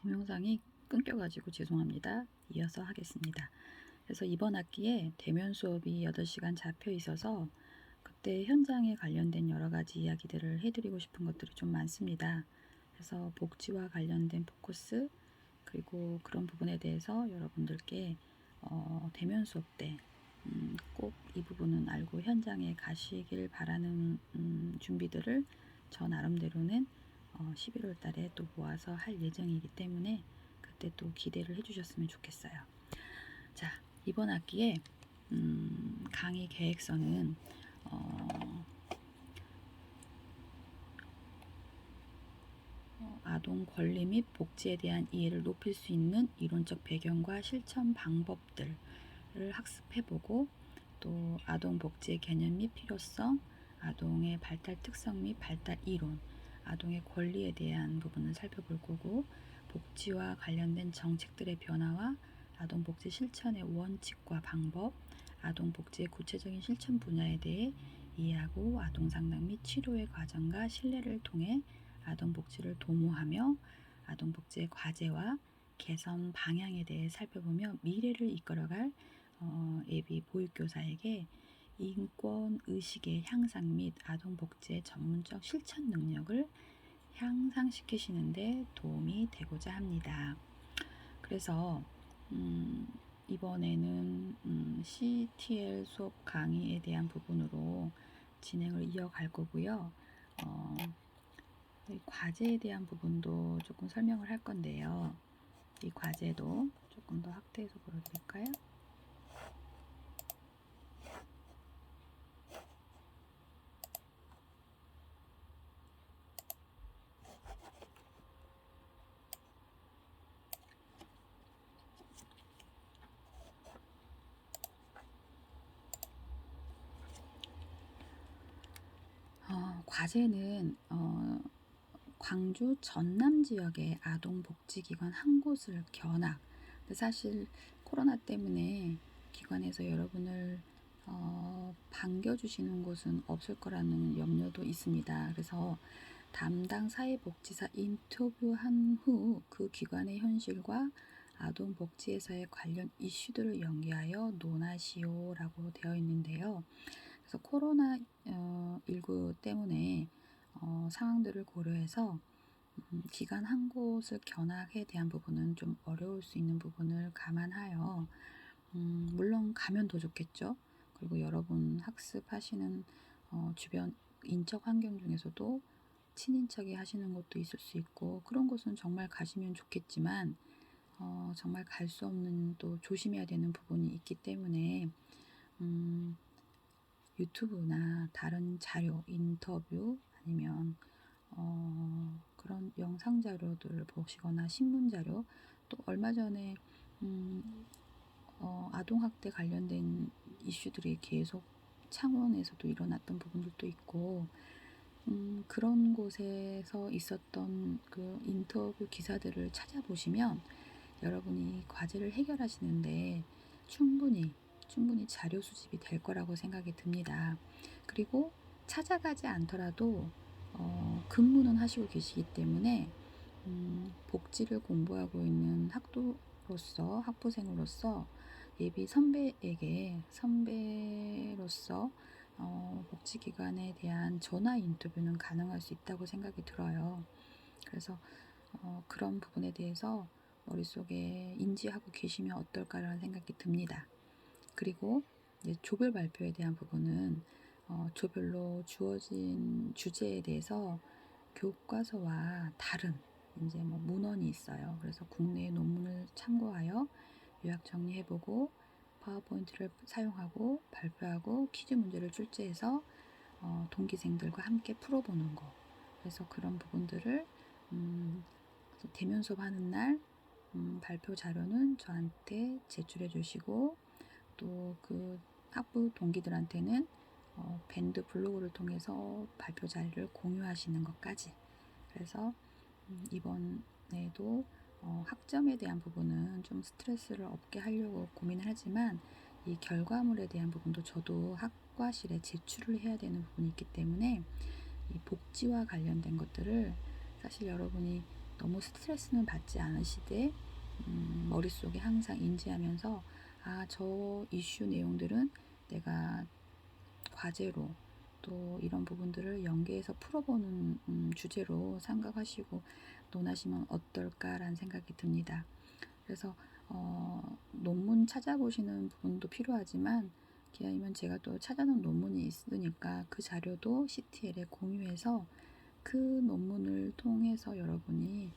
동영상이 끊겨가지고 죄송합니다. 이어서 하겠습니다. 그래서 이번 학기에 대면 수업이 8시간 잡혀 있어서 그때 현장에 관련된 여러 가지 이야기들을 해드리고 싶은 것들이 좀 많습니다. 그래서 복지와 관련된 포커스 그리고 그런 부분에 대해서 여러분들께 대면 수업 때 꼭 이 부분은 알고 현장에 가시길 바라는 준비들을 저 나름대로는 11월 달에 또 모아서 할 예정이기 때문에 그때 또 기대를 해주셨으면 좋겠어요. 자, 이번 학기에 강의 계획서는 아동 권리 및 복지에 대한 이해를 높일 수 있는 이론적 배경과 실천 방법들을 학습해보고 또 아동 복지의 개념 및 필요성, 아동의 발달 특성 및 발달 이론, 아동의 권리에 대한 부분을 살펴볼 거고 복지와 관련된 정책들의 변화와 아동 복지 실천의 원칙과 방법, 아동 복지의 구체적인 실천 분야에 대해 이해하고 아동 상담 및 치료의 과정과 신뢰를 통해 아동 복지를 도모하며 아동 복지의 과제와 개선 방향에 대해 살펴보며 미래를 이끌어갈 예비 보육교사에게 인권 의식의 향상 및 아동 복지의 전문적 실천 능력을 향상시키시는데 도움이 되고자 합니다. 그래서 이번에는 CTL 수업 강의에 대한 부분으로 진행을 이어갈 거고요. 과제에 대한 부분도 조금 설명을 할 건데요. 이 과제도 조금 더 확대해서 보여드릴까요? 과제는 광주 전남 지역의 아동복지기관 한 곳을 견학. 근데 사실 코로나 때문에 기관에서 여러분을 반겨주시는 곳은 없을 거라는 염려도 있습니다. 그래서 담당 사회복지사 인터뷰한 후 그 기관의 현실과 아동복지에서의 관련 이슈들을 연계하여 논하시오라고 되어 있는데요. 그래서 코로나19 때문에 상황들을 고려해서 기관 한 곳을 견학에 대한 부분은 좀 어려울 수 있는 부분을 감안하여 물론 가면 더 좋겠죠. 그리고 여러분 학습하시는 주변 인적 환경 중에서도 친인척이 하시는 것도 있을 수 있고 그런 곳은 정말 가시면 좋겠지만 정말 갈 수 없는 또 조심해야 되는 부분이 있기 때문에 유튜브나 다른 자료, 인터뷰 아니면 그런 영상 자료들을 보시거나 신문 자료 또 얼마 전에 아동학대 관련된 이슈들이 계속 창원에서도 일어났던 부분들도 있고 그런 곳에서 있었던 그 인터뷰 기사들을 찾아보시면 여러분이 과제를 해결하시는데 충분히 자료 수집이 될 거라고 생각이 듭니다. 그리고 찾아가지 않더라도 근무는 하시고 계시기 때문에 복지를 공부하고 있는 학부생으로서 예비 선배로서 복지기관에 대한 전화 인터뷰는 가능할 수 있다고 생각이 들어요. 그래서 그런 부분에 대해서 머릿속에 인지하고 계시면 어떨까라는 생각이 듭니다. 그리고 이제 조별 발표에 대한 부분은 조별로 주어진 주제에 대해서 교과서와 다른 이제 뭐 문헌이 있어요. 그래서 국내 논문을 참고하여 요약 정리해보고 파워포인트를 사용하고 발표하고 퀴즈 문제를 출제해서 동기생들과 함께 풀어보는 거. 그래서 그런 부분들을 대면 수업하는 날 발표 자료는 저한테 제출해 주시고 또 그 학부 동기들한테는 밴드 블로그를 통해서 발표 자료를 공유하시는 것까지. 그래서 이번에도 학점에 대한 부분은 좀 스트레스를 없게 하려고 고민을 하지만 이 결과물에 대한 부분도 저도 학과실에 제출을 해야 되는 부분이 있기 때문에 이 복지와 관련된 것들을 사실 여러분이 너무 스트레스는 받지 않으시되 머릿속에 항상 인지하면서 저 이슈 내용들은 내가 과제로 또 이런 부분들을 연계해서 풀어보는 주제로 생각하시고 논하시면 어떨까라는 생각이 듭니다. 그래서 논문 찾아보시는 부분도 필요하지만 기왕이면 제가 또 찾아놓은 논문이 있으니까 그 자료도 CTL에 공유해서 그 논문을 통해서 여러분이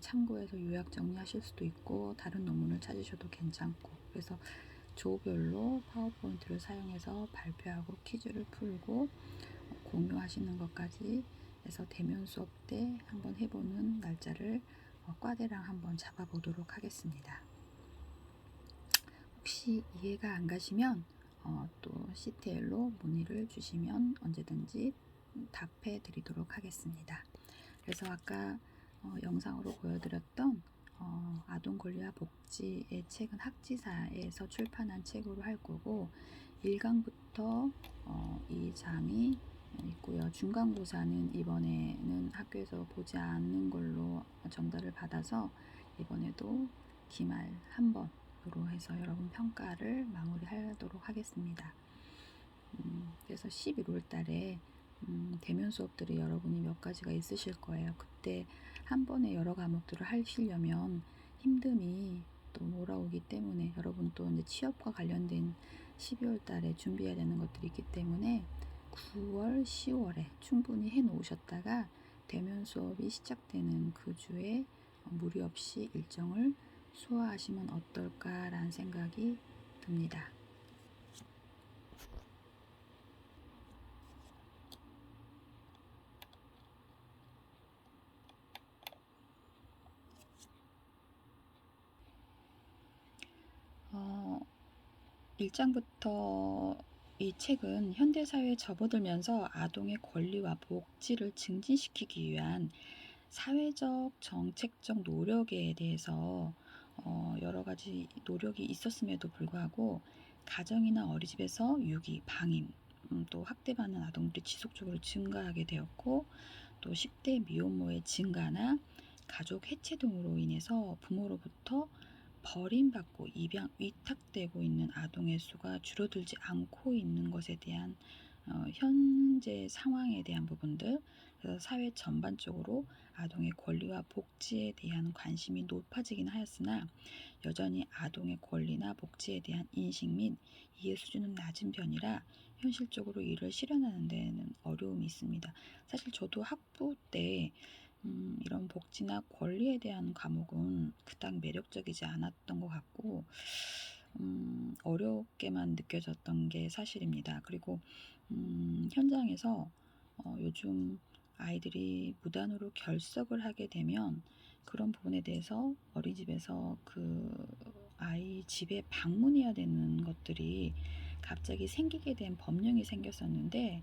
참고해서 요약 정리하실 수도 있고 다른 논문을 찾으셔도 괜찮고, 그래서 조별로 파워포인트를 사용해서 발표하고 퀴즈를 풀고 공유하시는 것까지 해서 대면 수업 때 한번 해보는 날짜를 과대랑 한번 잡아보도록 하겠습니다. 혹시 이해가 안 가시면 또 CTL로 문의를 주시면 언제든지 답해 드리도록 하겠습니다. 그래서 아까 영상으로 보여드렸던 아동 권리와 복지의 책은 학지사에서 출판한 책으로 할 거고 1강부터 2장이 있고요. 중간고사는 이번에는 학교에서 보지 않는 걸로 전달을 받아서 이번에도 기말 한 번으로 해서 여러분 평가를 마무리하도록 하겠습니다. 그래서 11월 달에 대면 수업들이 여러분이 몇 가지가 있으실 거예요. 그때 한 번에 여러 과목들을 하시려면 힘듦이 또 몰아오기 때문에 여러분 또 이제 취업과 관련된 12월 달에 준비해야 되는 것들이 있기 때문에 9월, 10월에 충분히 해 놓으셨다가 대면 수업이 시작되는 그 주에 무리 없이 일정을 소화하시면 어떨까라는 생각이 듭니다. 어, 1장부터 이 책은 현대사회에 접어들면서 아동의 권리와 복지를 증진시키기 위한 사회적, 정책적 노력에 대해서 여러 가지 노력이 있었음에도 불구하고 가정이나 어린이집에서 유기, 방임, 또 학대받는 아동들이 지속적으로 증가하게 되었고 또 10대 미혼모의 증가나 가족 해체 등으로 인해서 부모로부터 버림받고 입양 위탁되고 있는 아동의 수가 줄어들지 않고 있는 것에 대한 현재 상황에 대한 부분들, 그래서 사회 전반적으로 아동의 권리와 복지에 대한 관심이 높아지긴 하였으나 여전히 아동의 권리나 복지에 대한 인식 및 이해 수준은 낮은 편이라 현실적으로 이를 실현하는 데는 어려움이 있습니다. 사실 저도 학부 때 이런 복지나 권리에 대한 과목은 그닥 매력적이지 않았던 것 같고 어렵게만 느껴졌던 게 사실입니다. 그리고 현장에서 요즘 아이들이 무단으로 결석을 하게 되면 그런 부분에 대해서 어린이집에서 그 아이 집에 방문해야 되는 것들이 갑자기 생기게 된 법령이 생겼었는데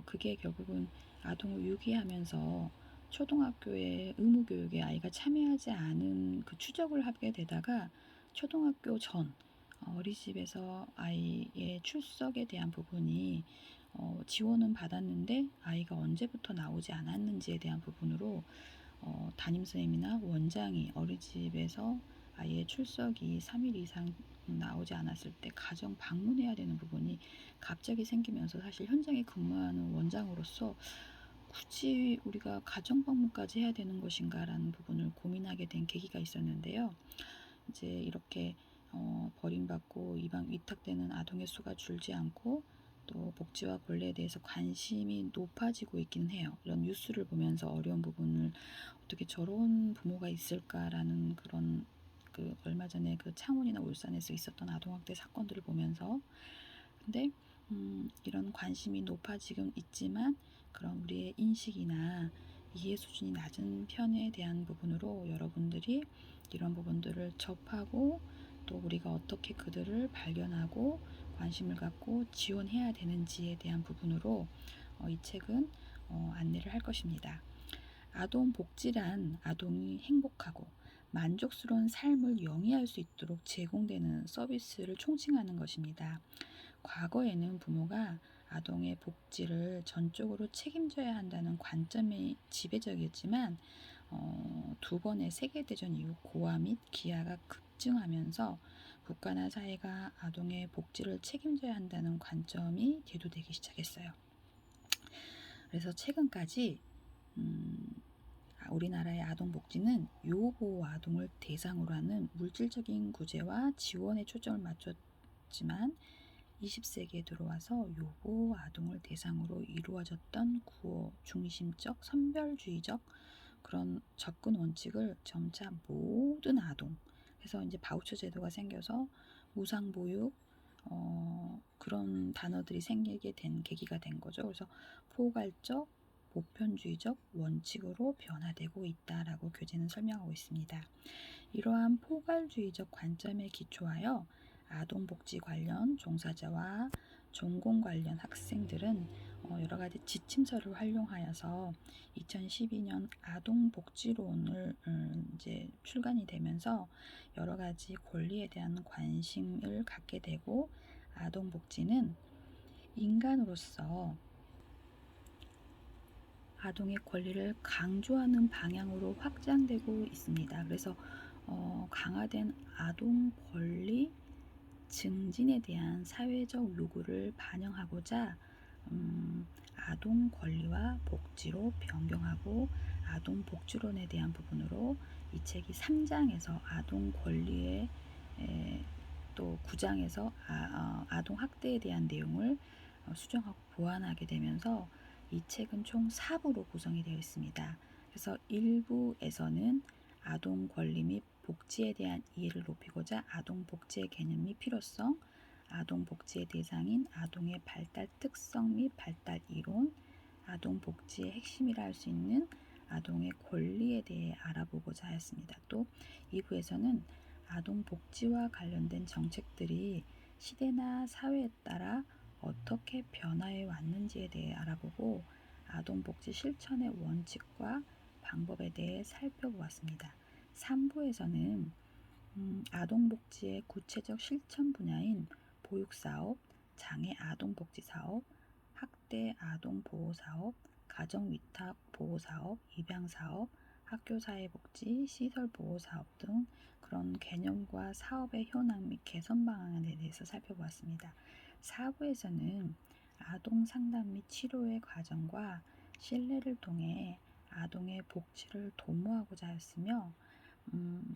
그게 결국은 아동을 유기하면서 초등학교의 의무교육에 아이가 참여하지 않은 그 추적을 하게 되다가 초등학교 전 어린이집에서 아이의 출석에 대한 부분이 지원은 받았는데 아이가 언제부터 나오지 않았는지에 대한 부분으로 담임선생님이나 원장이 어린이집에서 아이의 출석이 3일 이상 나오지 않았을 때 가정 방문해야 되는 부분이 갑자기 생기면서 사실 현장에 근무하는 원장으로서 굳이 우리가 가정 방문까지 해야 되는 것인가라는 부분을 고민하게 된 계기가 있었는데요. 이제 이렇게 버림받고 입양 위탁되는 아동의 수가 줄지 않고 또 복지와 권리에 대해서 관심이 높아지고 있기는 해요. 이런 뉴스를 보면서 어려운 부분을 어떻게 저런 부모가 있을까라는 그런 그 얼마 전에 그 창원이나 울산에서 있었던 아동학대 사건들을 보면서 근데 이런 관심이 높아지긴 있지만 그런 우리의 인식이나 이해 수준이 낮은 편에 대한 부분으로 여러분들이 이런 부분들을 접하고 또 우리가 어떻게 그들을 발견하고 관심을 갖고 지원해야 되는지에 대한 부분으로 이 책은 안내를 할 것입니다. 아동 복지란 아동이 행복하고 만족스러운 삶을 영위할 수 있도록 제공되는 서비스를 총칭하는 것입니다. 과거에는 부모가 아동의 복지를 전적으로 책임져야 한다는 관점이 지배적이었지만 두 번의 세계대전 이후 고아 및 기아가 급증하면서 국가나 사회가 아동의 복지를 책임져야 한다는 관점이 대두되기 시작했어요. 그래서 최근까지 우리나라의 아동복지는 유보호 아동을 대상으로 하는 물질적인 구제와 지원에 초점을 맞췄지만 20세기에 들어와서 유보호 아동을 대상으로 이루어졌던 구호 중심적 선별주의적 그런 접근 원칙을 점차 모든 아동, 그래서 이제 바우처 제도가 생겨서 무상보육 그런 단어들이 생기게 된 계기가 된 거죠. 그래서 포괄적 보편주의적 원칙으로 변화되고 있다라고 교재는 설명하고 있습니다. 이러한 포괄주의적 관점에 기초하여 아동복지 관련 종사자와 전공 관련 학생들은 여러 가지 지침서를 활용하여서 2012년 아동복지론을 이제 출간이 되면서 여러 가지 권리에 대한 관심을 갖게 되고 아동복지는 인간으로서 아동의 권리를 강조하는 방향으로 확장되고 있습니다. 그래서 강화된 아동 권리 증진에 대한 사회적 요구를 반영하고자 아동 권리와 복지로 변경하고 아동 복지론에 대한 부분으로 이 책이 3장에서 아동 권리에 또 9장에서 아동 학대에 대한 내용을 수정하고 보완하게 되면서 이 책은 총 4부로 구성이 되어 있습니다. 그래서 1부에서는 아동 권리 및 복지에 대한 이해를 높이고자 아동 복지의 개념 및 필요성, 아동 복지의 대상인 아동의 발달 특성 및 발달 이론, 아동 복지의 핵심이라 할 수 있는 아동의 권리에 대해 알아보고자 하였습니다. 또 2부에서는 아동 복지와 관련된 정책들이 시대나 사회에 따라 어떻게 변화해 왔는지에 대해 알아보고 아동 복지 실천의 원칙과 방법에 대해 살펴보았습니다. 3부에서는 아동복지의 구체적 실천 분야인 보육사업, 장애 아동복지사업, 학대 아동보호사업, 가정위탁보호사업, 입양사업, 학교사회복지, 시설보호사업 등 그런 개념과 사업의 현황 및 개선 방안에 대해서 살펴보았습니다. 4부에서는 아동상담 및 치료의 과정과 신뢰를 통해 아동의 복지를 도모하고자 하였으며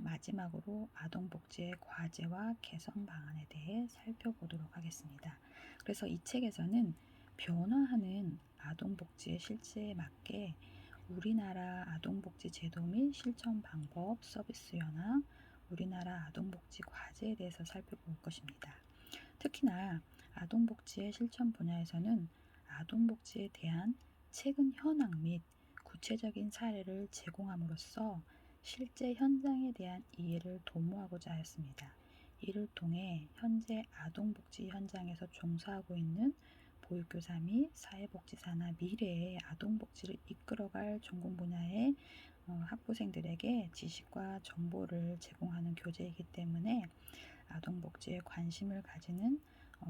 마지막으로 아동복지의 과제와 개선 방안에 대해 살펴보도록 하겠습니다. 그래서 이 책에서는 변화하는 아동복지의 실제에 맞게 우리나라 아동복지 제도 및 실천 방법, 서비스 현황, 우리나라 아동복지 과제에 대해서 살펴볼 것입니다. 특히나 아동복지의 실천 분야에서는 아동복지에 대한 최근 현황 및 구체적인 사례를 제공함으로써 실제 현장에 대한 이해를 도모하고자 하였습니다. 이를 통해 현재 아동복지 현장에서 종사하고 있는 보육교사 및 사회복지사나 미래의 아동복지를 이끌어갈 전공 분야의 학부생들에게 지식과 정보를 제공하는 교재이기 때문에 아동복지에 관심을 가지는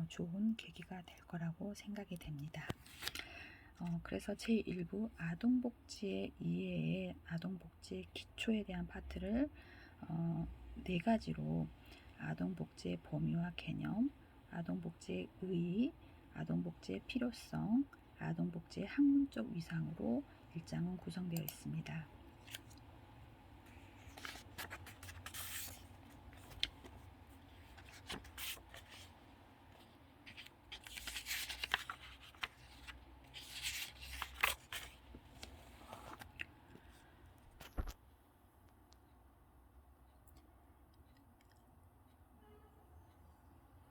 좋은 계기가 될 거라고 생각이 됩니다. 그래서 제1부 아동복지의 이해에 아동복지의 기초에 대한 파트를 4가지로 아동복지의 범위와 개념, 아동복지의 의의, 아동복지의 필요성, 아동복지의 학문적 위상으로 1장은 구성되어 있습니다.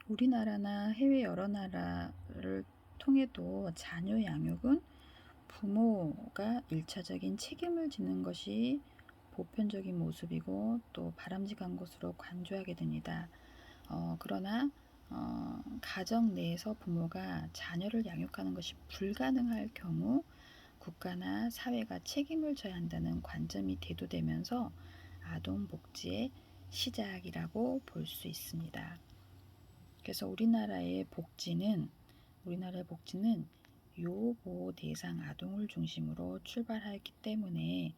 우리나라나 해외 여러 나라를 통해도 자녀 양육은 부모가 1차적인 책임을 지는 것이 보편적인 모습이고 또 바람직한 것으로 간주하게 됩니다. 그러나 가정 내에서 부모가 자녀를 양육하는 것이 불가능할 경우 국가나 사회가 책임을 져야 한다는 관점이 대두되면서 아동복지의 시작이라고 볼 수 있습니다. 그래서 우리나라의 복지는 요보호 대상 아동을 중심으로 출발하였기 때문에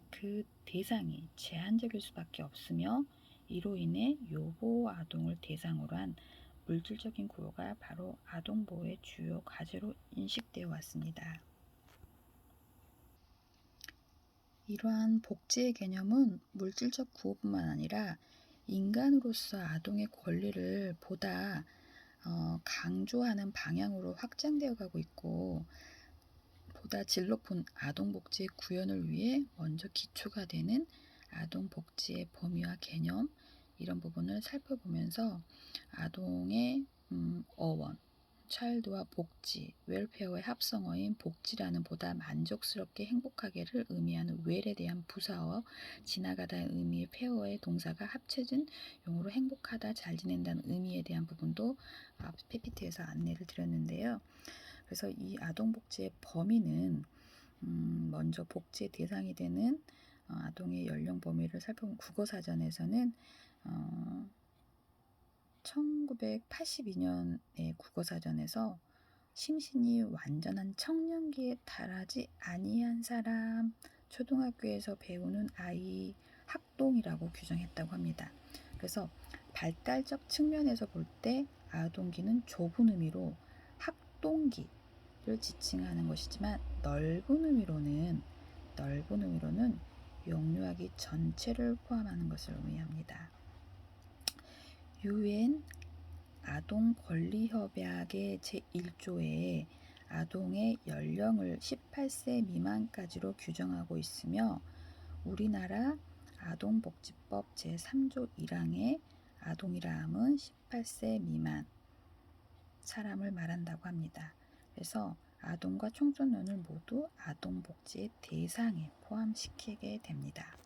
그 대상이 제한적일 수밖에 없으며 이로 인해 요보 아동을 대상으로 한 물질적인 구호가 바로 아동보호의 주요 과제로 인식되어 왔습니다. 이러한 복지의 개념은 물질적 구호뿐만 아니라 인간으로서 아동의 권리를 보다 강조하는 방향으로 확장되어 가고 있고, 보다 질 높은 아동복지의 구현을 위해 먼저 기초가 되는 아동복지의 범위와 개념, 이런 부분을 살펴보면서 아동의 어원, 차일드와 복지, 웰페어의 합성어인 복지라는 보다 만족스럽게 행복하게를 의미하는 웰에 대한 부사어, 지나가다의 의미의 페어의 동사가 합쳐진 용어로 행복하다, 잘 지낸다는 의미에 대한 부분도 PPT에서 안내를 드렸는데요. 그래서 이 아동복지의 범위는 먼저 복지의 대상이 되는 아동의 연령 범위를 살펴본 국어사전에서는 1982년의 국어사전에서 심신이 완전한 청년기에 달하지 아니한 사람, 초등학교에서 배우는 아이, 학동이라고 규정했다고 합니다. 그래서 발달적 측면에서 볼 때 아동기는 좁은 의미로 학동기를 지칭하는 것이지만 넓은 의미로는 영유아기 전체를 포함하는 것을 의미합니다. UN 아동권리협약의 제1조에 아동의 연령을 18세 미만까지로 규정하고 있으며, 우리나라 아동복지법 제3조 1항에 아동이라 함은 18세 미만 사람을 말한다고 합니다. 그래서 아동과 청소년을 모두 아동복지의 대상에 포함시키게 됩니다.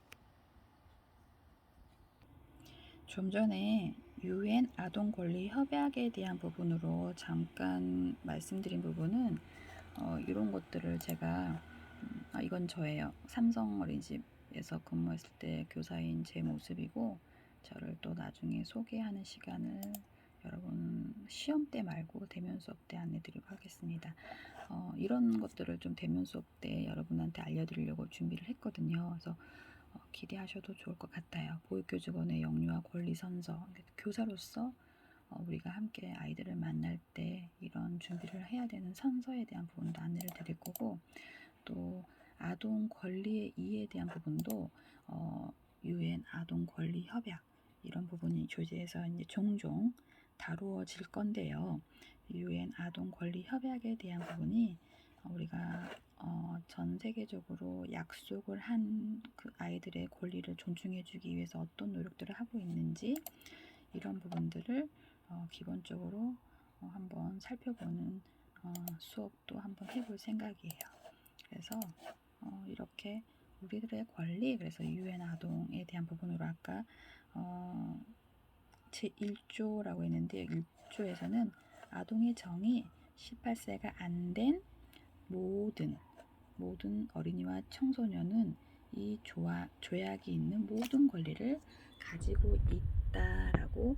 좀 전에 UN 아동권리협약에 대한 부분으로 잠깐 말씀드린 부분은 이런 것들을 제가 이건 저예요. 삼성 어린이집에서 근무했을 때 교사인 제 모습이고, 저를 또 나중에 소개하는 시간을 여러분 시험 때 말고 대면 수업 때 안내드리고 하겠습니다. 이런 것들을 좀 대면 수업 때 여러분한테 알려드리려고 준비를 했거든요. 그래서 기대하셔도 좋을 것 같아요. 보육교직원의 영유아 권리 선서, 교사로서 우리가 함께 아이들을 만날 때 이런 준비를 해야 되는 선서에 대한 부분도 안내를 드릴 거고, 또 아동 권리의 이해에 대한 부분도 UN 아동 권리 협약 이런 부분이 조제에서 이제 종종 다루어질 건데요. UN 아동 권리 협약에 대한 부분이 우리가 전 세계적으로 약속을 한 그 아이들의 권리를 존중해주기 위해서 어떤 노력들을 하고 있는지, 이런 부분들을 기본적으로 한번 살펴보는 수업도 한번 해볼 생각이에요. 그래서 이렇게 우리들의 권리, 그래서 UN 아동에 대한 부분으로 아까 제1조라고 했는데, 1조에서는 아동의 정의 18세가 안 된 모든 어린이와 청소년은 이 조약이 있는 모든 권리를 가지고 있다라고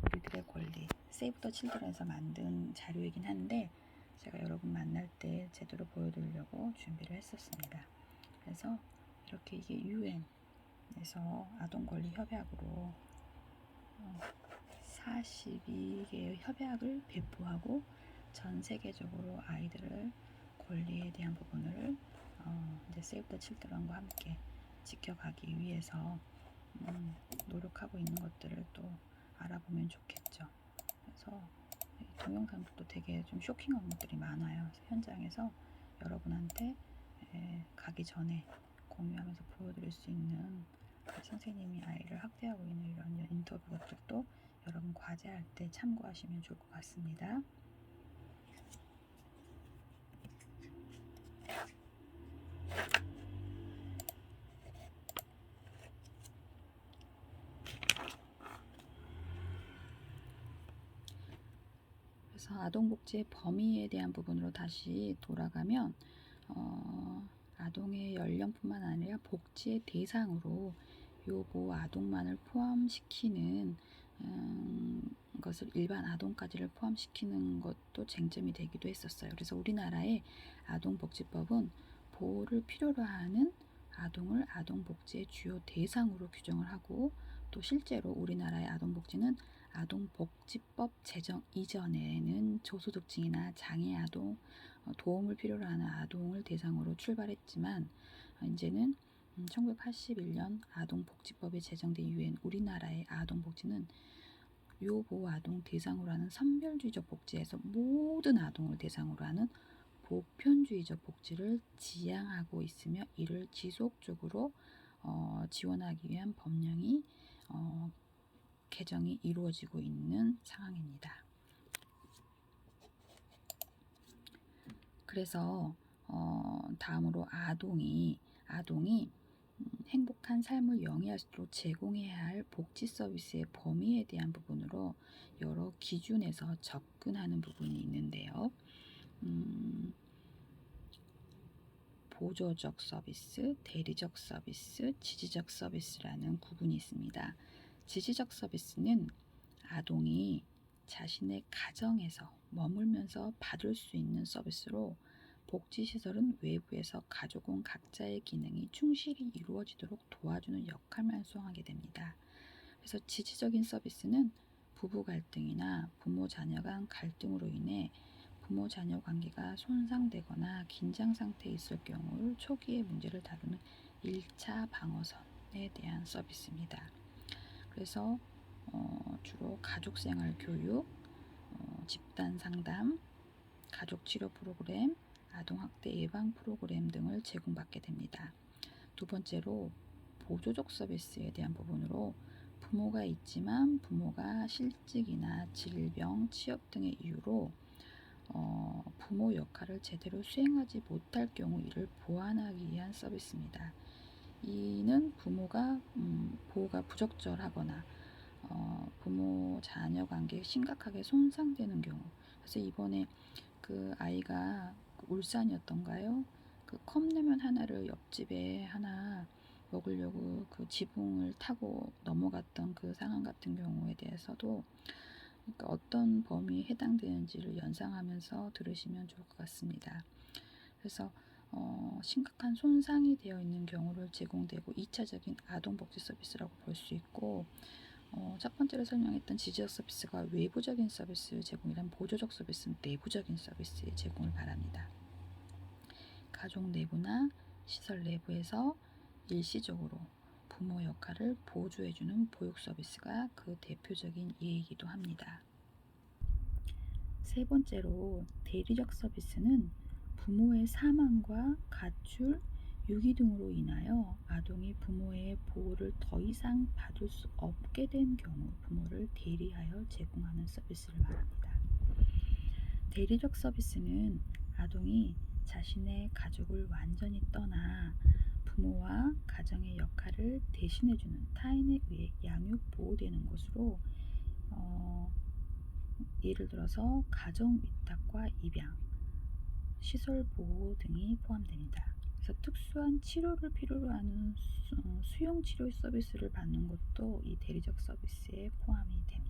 우리들의 권리, 세이브 더 칠드런에서 만든 자료이긴 한데, 제가 여러분 만날 때 제대로 보여드리려고 준비를 했었습니다. 그래서 이렇게 이게 UN에서 아동권리 협약으로 42개의 협약을 배포하고 전 세계적으로 아이들을 권리에 대한 부분을 이제 세이브 더 칠드런과 함께 지켜가기 위해서 노력하고 있는 것들을 또 알아보면 좋겠죠. 그래서 동영상도 되게 좀 쇼킹한 것들이 많아요. 그래서 현장에서 여러분한테 가기 전에 공유하면서 보여드릴 수 있는 선생님이 아이를 학대하고 있는 이런 인터뷰 것들도 여러분 과제할 때 참고하시면 좋을 것 같습니다. 그래서 아동복지의 범위에 대한 부분으로 다시 돌아가면 아동의 연령뿐만 아니라 복지의 대상으로 요보 아동만을 포함시키는 것을 일반 아동까지를 포함시키는 것도 쟁점이 되기도 했었어요. 그래서 우리나라의 아동복지법은 보호를 필요로 하는 아동을 아동복지의 주요 대상으로 규정을 하고, 또 실제로 우리나라의 아동복지는 아동복지법 제정 이전에는 저소득층이나 장애 아동, 도움을 필요로 하는 아동을 대상으로 출발했지만, 이제는 1981년 아동복지법이 제정된 이후엔 우리나라의 아동복지는 유보호 아동 대상으로 하는 선별주의적 복지에서 모든 아동을 대상으로 하는 보편주의적 복지를 지향하고 있으며, 이를 지속적으로 지원하기 위한 법령이 개정이 이루어지고 있는 상황입니다. 그래서 다음으로 아동이 행복한 삶을 영위할 수 있도록 제공해야 할 복지 서비스의 범위에 대한 부분으로 여러 기준에서 접근하는 부분이 있는데요. 보조적 서비스, 대리적 서비스, 지지적 서비스라는 구분이 있습니다. 지지적 서비스는 아동이 자신의 가정에서 머물면서 받을 수 있는 서비스로, 복지시설은 외부에서 가져온 각자의 기능이 충실히 이루어지도록 도와주는 역할만 수행하게 됩니다. 그래서 지지적인 서비스는 부부 갈등이나 부모 자녀 간 갈등으로 인해 부모 자녀 관계가 손상되거나 긴장 상태에 있을 경우 초기의 문제를 다루는 1차 방어선에 대한 서비스입니다. 그래서 주로 가족생활 교육, 집단 상담, 가족 치료 프로그램, 아동학대 예방 프로그램 등을 제공받게 됩니다. 두 번째로 보조적 서비스에 대한 부분으로, 부모가 있지만 부모가 실직이나 질병, 취업 등의 이유로 부모 역할을 제대로 수행하지 못할 경우 이를 보완하기 위한 서비스입니다. 이는 부모가 보호가 부적절하거나 부모 자녀 관계가 심각하게 손상되는 경우, 그래서 이번에 그 아이가 울산이었던가요? 그 컵라면 하나를 옆집에 하나 먹으려고 그 지붕을 타고 넘어갔던 그 상황 같은 경우에 대해서도, 그러니까 어떤 범위에 해당되는지를 연상하면서 들으시면 좋을 것 같습니다. 그래서 심각한 손상이 되어 있는 경우를 제공되고 2차적인 아동복지 서비스라고 볼 수 있고, 첫 번째로 설명했던 지지적 서비스가 외부적인 서비스 제공이란, 보조적 서비스는 내부적인 서비스의 제공을 말합니다. 가족 내부나 시설 내부에서 일시적으로 부모 역할을 보조해주는 보육 서비스가 그 대표적인 예이기도 합니다. 세 번째로 대리적 서비스는 부모의 사망과 가출, 유기 등으로 인하여 아동이 부모의 보호를 더 이상 받을 수 없게 된 경우 부모를 대리하여 제공하는 서비스를 말합니다. 대리적 서비스는 아동이 자신의 가족을 완전히 떠나 부모와 가정의 역할을 대신해주는 타인에 의해 양육 보호되는 것으로, 예를 들어서 가정 위탁과 입양, 시설 보호 등이 포함됩니다. 그래서 특수한 치료를 필요로 하는 수용 치료 서비스를 받는 것도 이 대리적 서비스에 포함이 됩니다.